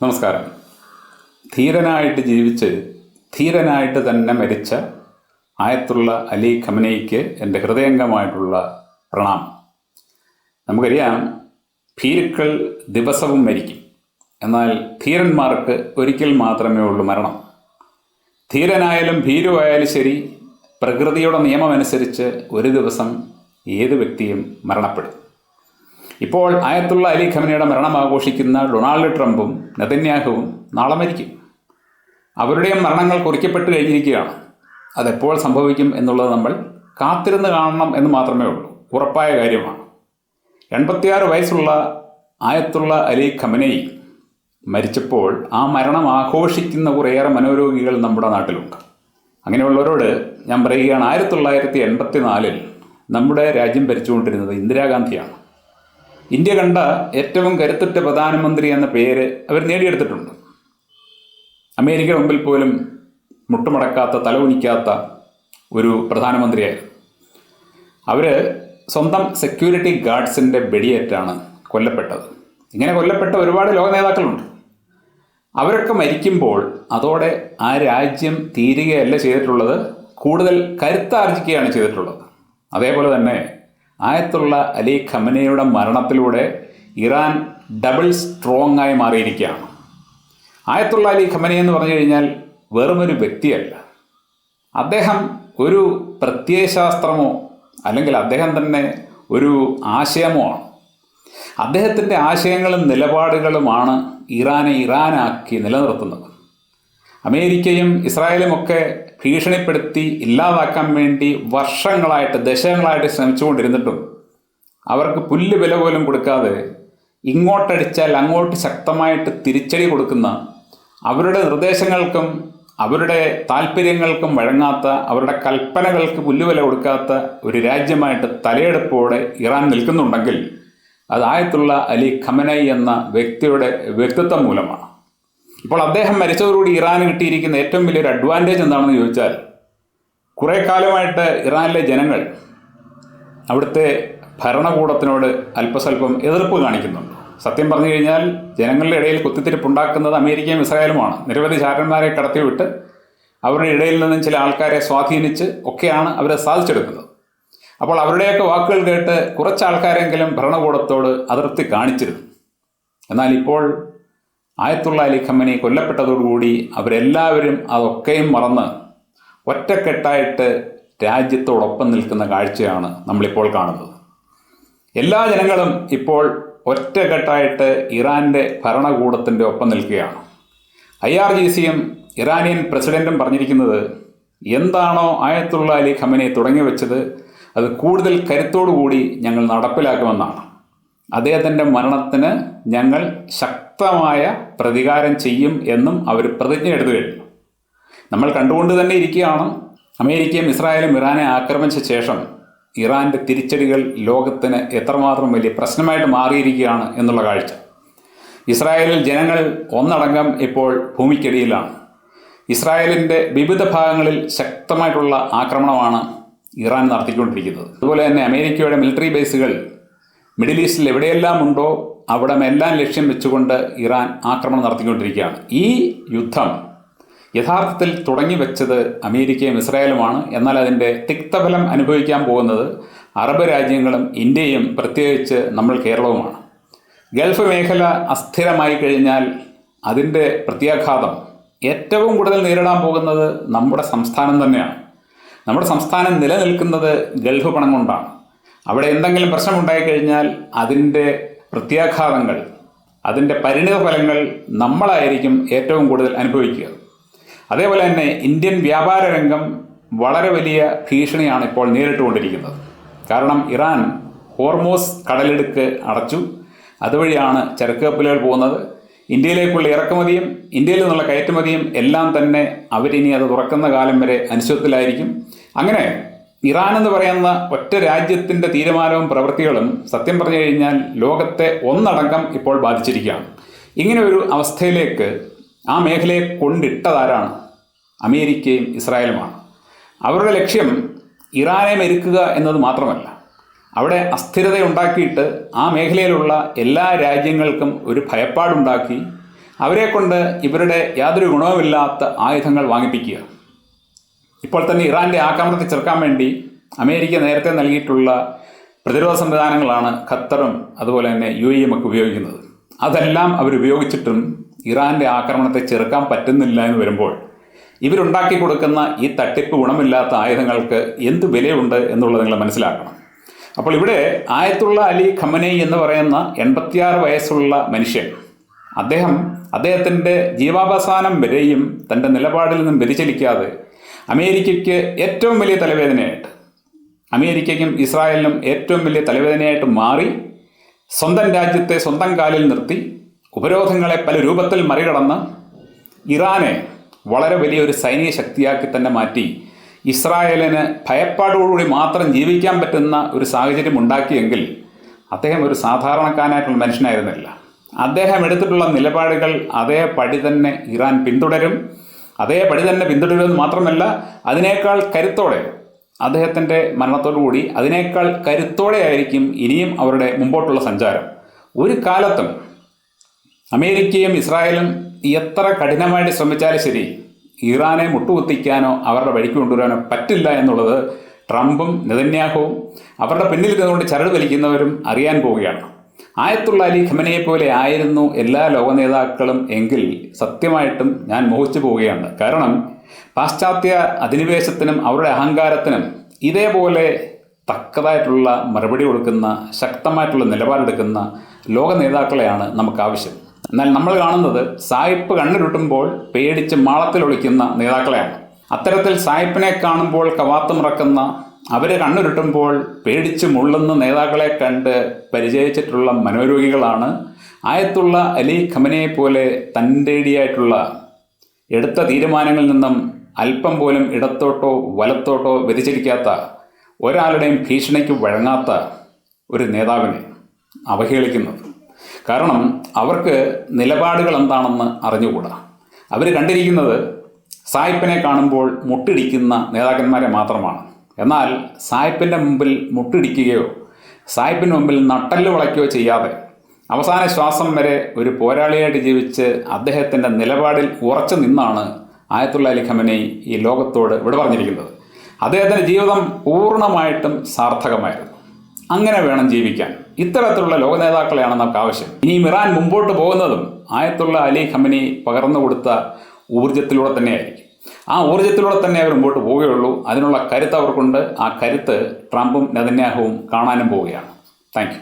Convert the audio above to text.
നമസ്കാരം. ധീരനായിട്ട് ജീവിച്ച് ധീരനായിട്ട് തന്നെ മരിച്ച ആയത്തുള്ള അലി ഖമനേയിക്ക് എൻ്റെ ഹൃദയംഗമായിട്ടുള്ള പ്രണാമം. നമുക്കറിയാം, ഭീരുക്കൾ ദിവസവും മരിക്കും. എന്നാൽ ധീരന്മാർക്ക് ഒരിക്കൽ മാത്രമേ ഉള്ളൂ മരണം. ധീരനായാലും ഭീരുവായാലും ശരി, പ്രകൃതിയുടെ നിയമമനുസരിച്ച് ഒരു ദിവസം ഏത് വ്യക്തിയും മരണപ്പെടും. ഇപ്പോൾ ആയത്തുള്ള അലി ഖമനയുടെ മരണം ആഘോഷിക്കുന്ന ഡൊണാൾഡ് ട്രംപും നെതന്യാഹുവും നാളെ മരിക്കും. അവരുടെയും മരണങ്ങൾ കുറിക്കപ്പെട്ട് കഴിഞ്ഞിരിക്കുകയാണ്. അതെപ്പോൾ സംഭവിക്കും എന്നുള്ളത് നമ്മൾ കാത്തിരുന്ന് കാണണം എന്ന് മാത്രമേ ഉള്ളൂ. ഉറപ്പായ കാര്യമാണ്. 86 വയസ്സുള്ള ആയത്തുള്ള അലി ഖമനേയി മരിച്ചപ്പോൾ ആ മരണം ആഘോഷിക്കുന്ന കുറേയേറെ മനോരോഗികൾ നമ്മുടെ നാട്ടിലുണ്ട്. അങ്ങനെയുള്ളവരോട് ഞാൻ പറയുകയാണ്, 1984 നമ്മുടെ രാജ്യം ഭരിച്ചുകൊണ്ടിരുന്നത് ഇന്ദിരാഗാന്ധിയാണ്. ഇന്ത്യ കണ്ട ഏറ്റവും കരുത്തുറ്റ പ്രധാനമന്ത്രി എന്ന പേര് അവർ നേടിയെടുത്തിട്ടുണ്ട്. അമേരിക്കയുടെ മുമ്പിൽ പോലും മുട്ടുമടക്കാത്ത, തലകുനിക്കാത്ത ഒരു പ്രധാനമന്ത്രിയായിരുന്നു. അവർ സ്വന്തം സെക്യൂരിറ്റി ഗാർഡ്സിൻ്റെ വെടിയേറ്റാണ് കൊല്ലപ്പെട്ടത്. ഇങ്ങനെ കൊല്ലപ്പെട്ട ഒരുപാട് ലോക നേതാക്കളുണ്ട്. അവരൊക്കെ മരിക്കുമ്പോൾ അതോടെ ആ രാജ്യം തീരുകയല്ല ചെയ്തിട്ടുള്ളത്, കൂടുതൽ കരുത്താർജിക്കുകയാണ് ചെയ്തിട്ടുള്ളത്. അതേപോലെ തന്നെ ആയത്തുള്ള അലി ഖമനയുടെ മരണത്തിലൂടെ ഇറാൻ ഡബിൾ സ്ട്രോങ് ആയി മാറിയിരിക്കുകയാണ്. ആയത്തുള്ള അലി ഖമനെ എന്ന് പറഞ്ഞു കഴിഞ്ഞാൽ വെറുമൊരു വ്യക്തിയല്ല. അദ്ദേഹം ഒരു പ്രത്യയശാസ്ത്രമോ അല്ലെങ്കിൽ അദ്ദേഹം തന്നെ ഒരു ആശയമോ ആണ്. അദ്ദേഹത്തിൻ്റെ ആശയങ്ങളും നിലപാടുകളുമാണ് ഇറാനെ ഇറാനാക്കി നിലനിർത്തുന്നത്. അമേരിക്കയും ഇസ്രായേലുമൊക്കെ ഭീഷണിപ്പെടുത്തി ഇല്ലാതാക്കാൻ വേണ്ടി വർഷങ്ങളായിട്ട്, ദശകങ്ങളായിട്ട് ശ്രമിച്ചുകൊണ്ടിരുന്നിട്ടും അവർക്ക് പുല്ല് വില പോലും കൊടുക്കാതെ ഇങ്ങോട്ടടിച്ചാൽ അങ്ങോട്ട് ശക്തമായിട്ട് തിരിച്ചടി കൊടുക്കുന്ന, അവരുടെ നിർദ്ദേശങ്ങൾക്കും അവരുടെ താല്പര്യങ്ങൾക്കും വഴങ്ങാത്ത, അവരുടെ കൽപ്പനകൾക്ക് പുല്ലുവില കൊടുക്കാത്ത ഒരു രാജ്യമായിട്ട് തലയെടുപ്പോടെ ഇറാൻ നിൽക്കുന്നുണ്ടെങ്കിൽ അത് ആയത്തുള്ള അലി ഖമനൈ എന്ന വ്യക്തിയുടെ വ്യക്തിത്വം മൂലമാണ്. ഇപ്പോൾ അദ്ദേഹം മരിച്ചതോടുകൂടി ഇറാന് കിട്ടിയിരിക്കുന്ന ഏറ്റവും വലിയൊരു അഡ്വാൻറ്റേജ് എന്താണെന്ന് ചോദിച്ചാൽ, കുറേ കാലമായിട്ട് ഇറാനിലെ ജനങ്ങൾ അവിടുത്തെ ഭരണകൂടത്തിനോട് അല്പസ്വല്പം എതിർപ്പ് കാണിക്കുന്നുണ്ട്. സത്യം പറഞ്ഞു കഴിഞ്ഞാൽ ജനങ്ങളുടെ ഇടയിൽ കുത്തിത്തിരിപ്പുണ്ടാക്കുന്നത് അമേരിക്കയും ഇസ്രായേലുമാണ്. നിരവധി ചാരന്മാരെ കടത്തിവിട്ട് അവരുടെ ഇടയിൽ നിന്നും ചില ആൾക്കാരെ സ്വാധീനിച്ച് ഒക്കെയാണ് അവരെ സാധിച്ചെടുക്കുന്നത്. അപ്പോൾ അവരുടെയൊക്കെ വാക്കുകൾ കേട്ട് കുറച്ച് ആൾക്കാരെങ്കിലും ഭരണകൂടത്തോട് അതിർത്തി കാണിച്ചിരുന്നു. എന്നാൽ ഇപ്പോൾ ആയത്തുള്ള അലി ഖമനി കൊല്ലപ്പെട്ടതോടുകൂടി അവരെല്ലാവരും അതൊക്കെയും മറന്ന് ഒറ്റക്കെട്ടായിട്ട് രാജ്യത്തോടൊപ്പം നിൽക്കുന്ന കാഴ്ചയാണ് നമ്മളിപ്പോൾ കാണുന്നത്. എല്ലാ ജനങ്ങളും ഇപ്പോൾ ഒറ്റക്കെട്ടായിട്ട് ഇറാൻ്റെ ഭരണകൂടത്തിൻ്റെ ഒപ്പം നിൽക്കുകയാണ്. IRGCയും ഇറാനിയൻ പ്രസിഡൻറ്റും പറഞ്ഞിരിക്കുന്നത്, എന്താണോ ആയത്തുള്ള അലി ഖമനി തുടങ്ങി വെച്ചത് അത് കൂടുതൽ കരുത്തോടുകൂടി ഞങ്ങൾ നടപ്പിലാക്കുമെന്നാണ്. അദ്ദേഹത്തിൻ്റെ മരണത്തിന് ഞങ്ങൾ ശക്തമായ പ്രതികാരം ചെയ്യും എന്നും അവർ പ്രതിജ്ഞ എടുത്തു കഴിഞ്ഞു. നമ്മൾ കണ്ടുകൊണ്ട് തന്നെ ഇരിക്കുകയാണ്. അമേരിക്കയും ഇസ്രായേലും ഇറാനെ ആക്രമിച്ച ശേഷം ഇറാൻ്റെ തിരിച്ചടികൾ ലോകത്തിന് എത്രമാത്രം വലിയ പ്രശ്നമായിട്ട് മാറിയിരിക്കുകയാണ് എന്നുള്ള കാഴ്ച. ഇസ്രായേലിൽ ജനങ്ങൾ ഒന്നടങ്കം ഇപ്പോൾ ഭൂമിക്കടിയിലാണ്. ഇസ്രായേലിൻ്റെ വിവിധ ഭാഗങ്ങളിൽ ശക്തമായിട്ടുള്ള ആക്രമണമാണ് ഇറാൻ നടത്തിക്കൊണ്ടിരിക്കുന്നത്. അതുപോലെ തന്നെ അമേരിക്കയുടെ മിലിറ്ററി ബേസുകൾ മിഡിൽ ഈസ്റ്റിൽ എവിടെയെല്ലാം ഉണ്ടോ അവിടമെല്ലാം ലക്ഷ്യം വെച്ചുകൊണ്ട് ഇറാൻ ആക്രമണം നടത്തിക്കൊണ്ടിരിക്കുകയാണ്. ഈ യുദ്ധം യഥാർത്ഥത്തിൽ തുടങ്ങി വെച്ചത് അമേരിക്കയും ഇസ്രായേലുമാണ്. എന്നാൽ അതിൻ്റെ തിക്തഫലം അനുഭവിക്കാൻ പോകുന്നത് അറബ് രാജ്യങ്ങളും ഇന്ത്യയും, പ്രത്യേകിച്ച് നമ്മൾ കേരളവുമാണ്. ഗൾഫ് മേഖല അസ്ഥിരമായി കഴിഞ്ഞാൽ അതിൻ്റെ പ്രത്യാഘാതം ഏറ്റവും കൂടുതൽ നേരിടാൻ പോകുന്നത് നമ്മുടെ സംസ്ഥാനം തന്നെയാണ്. നമ്മുടെ സംസ്ഥാനം നിലനിൽക്കുന്നത് ഗൾഫ് പണം കൊണ്ടാണ്. അവിടെ എന്തെങ്കിലും പ്രശ്നമുണ്ടായിക്കഴിഞ്ഞാൽ അതിൻ്റെ പ്രത്യാഘാതങ്ങൾ, അതിൻ്റെ പരിണിത ഫലങ്ങൾ നമ്മളായിരിക്കും ഏറ്റവും കൂടുതൽ അനുഭവിക്കുക. അതേപോലെ തന്നെ ഇന്ത്യൻ വ്യാപാര രംഗം വളരെ വലിയ ഭീഷണിയാണ് ഇപ്പോൾ നേരിട്ടുകൊണ്ടിരിക്കുന്നത്. കാരണം ഇറാൻ ഹോർമോസ് കടലിടുക്ക് അടച്ചു. അതുവഴിയാണ് ചരക്ക് കപ്പലുകൾ പോകുന്നത്. ഇന്ത്യയിലേക്കുള്ള ഇറക്കുമതിയും ഇന്ത്യയിൽ നിന്നുള്ള കയറ്റുമതിയും എല്ലാം തന്നെ അവരിനി അത് തുറക്കുന്ന കാലം വരെ അനിശ്ചിതത്വത്തിലായിരിക്കും. അങ്ങനെ ഇറാൻ എന്ന് പറയുന്ന ഒറ്റ രാജ്യത്തിൻ്റെ തീരുമാനവും പ്രവൃത്തികളും സത്യം പറഞ്ഞു കഴിഞ്ഞാൽ ലോകത്തെ ഒന്നടങ്കം ഇപ്പോൾ ബാധിച്ചിരിക്കുകയാണ്. ഇങ്ങനെ ഒരു അവസ്ഥയിലേക്ക് ആ മേഖലയെ കൊണ്ടിട്ടതാരാണ്? അമേരിക്കയും ഇസ്രായേലുമാണ്. അവരുടെ ലക്ഷ്യം ഇറാനെ മെരുക്കുക എന്നത് മാത്രമല്ല, അവിടെ അസ്ഥിരതയുണ്ടാക്കിയിട്ട് ആ മേഖലയിലുള്ള എല്ലാ രാജ്യങ്ങൾക്കും ഒരു ഭയപ്പാടുണ്ടാക്കി അവരെ കൊണ്ട് ഇവരുടെ യാതൊരു ഗുണവുമില്ലാത്ത ആയുധങ്ങൾ വാങ്ങിപ്പിക്കുക. ഇപ്പോൾ തന്നെ ഇറാൻ്റെ ആക്രമണത്തെ ചെറുക്കാൻ വേണ്ടി അമേരിക്ക നേരത്തെ നൽകിയിട്ടുള്ള പ്രതിരോധ സംവിധാനങ്ങളാണ് ഖത്തറും അതുപോലെ തന്നെ UAE ഒക്കെ ഉപയോഗിക്കുന്നത്. അതെല്ലാം അവരുപയോഗിച്ചിട്ടും ഇറാൻ്റെ ആക്രമണത്തെ ചെറുക്കാൻ പറ്റുന്നില്ല എന്ന് വരുമ്പോൾ ഇവരുണ്ടാക്കി കൊടുക്കുന്ന ഈ തട്ടിപ്പ് ഗുണമില്ലാത്ത ആയുധങ്ങൾക്ക് എന്ത് വിലയുണ്ട് എന്നുള്ളത് നിങ്ങൾ മനസ്സിലാക്കണം. അപ്പോൾ ഇവിടെ ആയത്തുള്ള അലി ഖമനേയി എന്ന് പറയുന്ന 86 വയസ്സുള്ള മനുഷ്യൻ, അദ്ദേഹത്തിൻ്റെ ജീവാവസാനം വരെയും തൻ്റെ നിലപാടിൽ നിന്നും വ്യതിചലിക്കാതെ അമേരിക്കയ്ക്ക് ഏറ്റവും വലിയ തലവേദനയായിട്ട്, അമേരിക്കയ്ക്കും ഇസ്രായേലിനും ഏറ്റവും വലിയ തലവേദനയായിട്ട് മാറി സ്വന്തം രാജ്യത്തെ സ്വന്തം കാലിൽ നിർത്തി ഉപരോധങ്ങളെ പല രൂപത്തിൽ മറികടന്ന് ഇറാനെ വളരെ വലിയൊരു സൈനിക ശക്തിയാക്കി തന്നെ മാറ്റി ഇസ്രായേലിന് ഭയപ്പാടോടുകൂടി മാത്രം ജീവിക്കാൻ പറ്റുന്ന ഒരു സാഹചര്യം ഉണ്ടാക്കിയെങ്കിൽ അദ്ദേഹം ഒരു സാധാരണക്കാരനായിട്ടുള്ള മനുഷ്യനായിരുന്നില്ല. അദ്ദേഹം എടുത്തിട്ടുള്ള നിലപാടുകൾ അതേപടി തന്നെ ഇറാൻ പിന്തുടരും. അതേപടി തന്നെ പിന്തുടരുമെന്ന് മാത്രമല്ല, അതിനേക്കാൾ കരുത്തോടെ അദ്ദേഹത്തിൻ്റെ മരണത്തോടുകൂടി അതിനേക്കാൾ കരുത്തോടെ ആയിരിക്കും ഇനിയും അവരുടെ മുമ്പോട്ടുള്ള സഞ്ചാരം. ഒരു കാലത്തും അമേരിക്കയും ഇസ്രായേലും എത്ര കഠിനമായിട്ട് ശ്രമിച്ചാലും ശരി ഇറാനെ മുട്ടുകുത്തിക്കാനോ അവരുടെ വഴിക്ക് കൊണ്ടുവരാനോ പറ്റില്ല എന്നുള്ളത് ട്രംപും നെതന്യാഹുവും അവരുടെ പിന്നിൽ നിന്നുകൊണ്ട് ചരട് വലിക്കുന്നവരും അറിയാൻ പോവുകയാണ്. ആയത്തുള്ള അലി ഖമനയെ പോലെ ആയിരുന്നു എല്ലാ ലോക നേതാക്കളും എങ്കിൽ സത്യമായിട്ടും ഞാൻ മോഹിച്ചു പോവുകയാണ്. കാരണം പാശ്ചാത്യ അധിനിവേശത്തിനും അവരുടെ അഹങ്കാരത്തിനും ഇതേപോലെ തക്കതായിട്ടുള്ള മറുപടി കൊടുക്കുന്ന, ശക്തമായിട്ടുള്ള നിലപാടെടുക്കുന്ന ലോക നേതാക്കളെയാണ് നമുക്ക് ആവശ്യം. എന്നാൽ നമ്മൾ കാണുന്നത് സായിപ്പ് കണ്ണിരുട്ടുമ്പോൾ പേടിച്ച് മാളത്തിലൊളിക്കുന്ന നേതാക്കളെയാണ്. അത്തരത്തിൽ സായിപ്പിനെ കാണുമ്പോൾ കവാത്തുമിറക്കുന്ന, അവർ കണ്ണിരുട്ടുമ്പോൾ പേടിച്ച് മുള്ളുന്ന നേതാക്കളെ കണ്ട് പരിചയിച്ചിട്ടുള്ള മനോരോഗികളാണ് ആയത്തുള്ള അലി ഖമനയെ പോലെ തൻ്റെടിയായിട്ടുള്ള എടുത്ത തീരുമാനങ്ങളിൽ നിന്നും അല്പം പോലും ഇടത്തോട്ടോ വലത്തോട്ടോ വ്യതിചലിക്കാത്ത, ഒരാളുടെയും ഭീഷണിക്ക് വഴങ്ങാത്ത ഒരു നേതാവിനെ അവഹേളിക്കുന്നത്. കാരണം അവർക്ക് നിലപാടുകൾ എന്താണെന്ന് അറിഞ്ഞുകൂടാ. അവർ കണ്ടിരിക്കുന്നത് സായിപ്പിനെ കാണുമ്പോൾ മുട്ടിടിക്കുന്ന നേതാക്കന്മാരെ മാത്രമാണ്. എന്നാൽ സായിപ്പിൻ്റെ മുമ്പിൽ മുട്ടിടിക്കുകയോ സായിപ്പിന് മുമ്പിൽ നട്ടല് വളയ്ക്കുകയോ ചെയ്യാതെ അവസാന ശ്വാസം വരെ ഒരു പോരാളിയായിട്ട് ജീവിച്ച് അദ്ദേഹത്തിൻ്റെ നിലപാടിൽ ഉറച്ചു നിന്നാണ് ആയത്തുള്ള അലി ഖമനേയി ഈ ലോകത്തോട് വിട പറഞ്ഞിരിക്കുന്നത്. അദ്ദേഹത്തിൻ്റെ ജീവിതം പൂർണ്ണമായിട്ടും സാർത്ഥകമായിരുന്നു. അങ്ങനെ വേണം ജീവിക്കാൻ. ഇത്തരത്തിലുള്ള ലോക നേതാക്കളെയാണ് നമുക്ക് ആവശ്യം. ഇനിയും ഇറാൻ മുമ്പോട്ട് പോകുന്നതും ആയത്തുള്ള അലി ഖമനേയി പകർന്നു കൊടുത്ത ഊർജത്തിലൂടെ തന്നെയായിരിക്കും. ആ ഊർജത്തിലൂടെ തന്നെ അവർ മുമ്പോട്ട് പോവുകയുള്ളൂ. അതിനുള്ള കരുത്ത് അവർക്കുണ്ട്. ആ കരുത്ത് ട്രംപും നെതന്യാഹുവും കാണാനും പോവുകയാണ്. Thank you.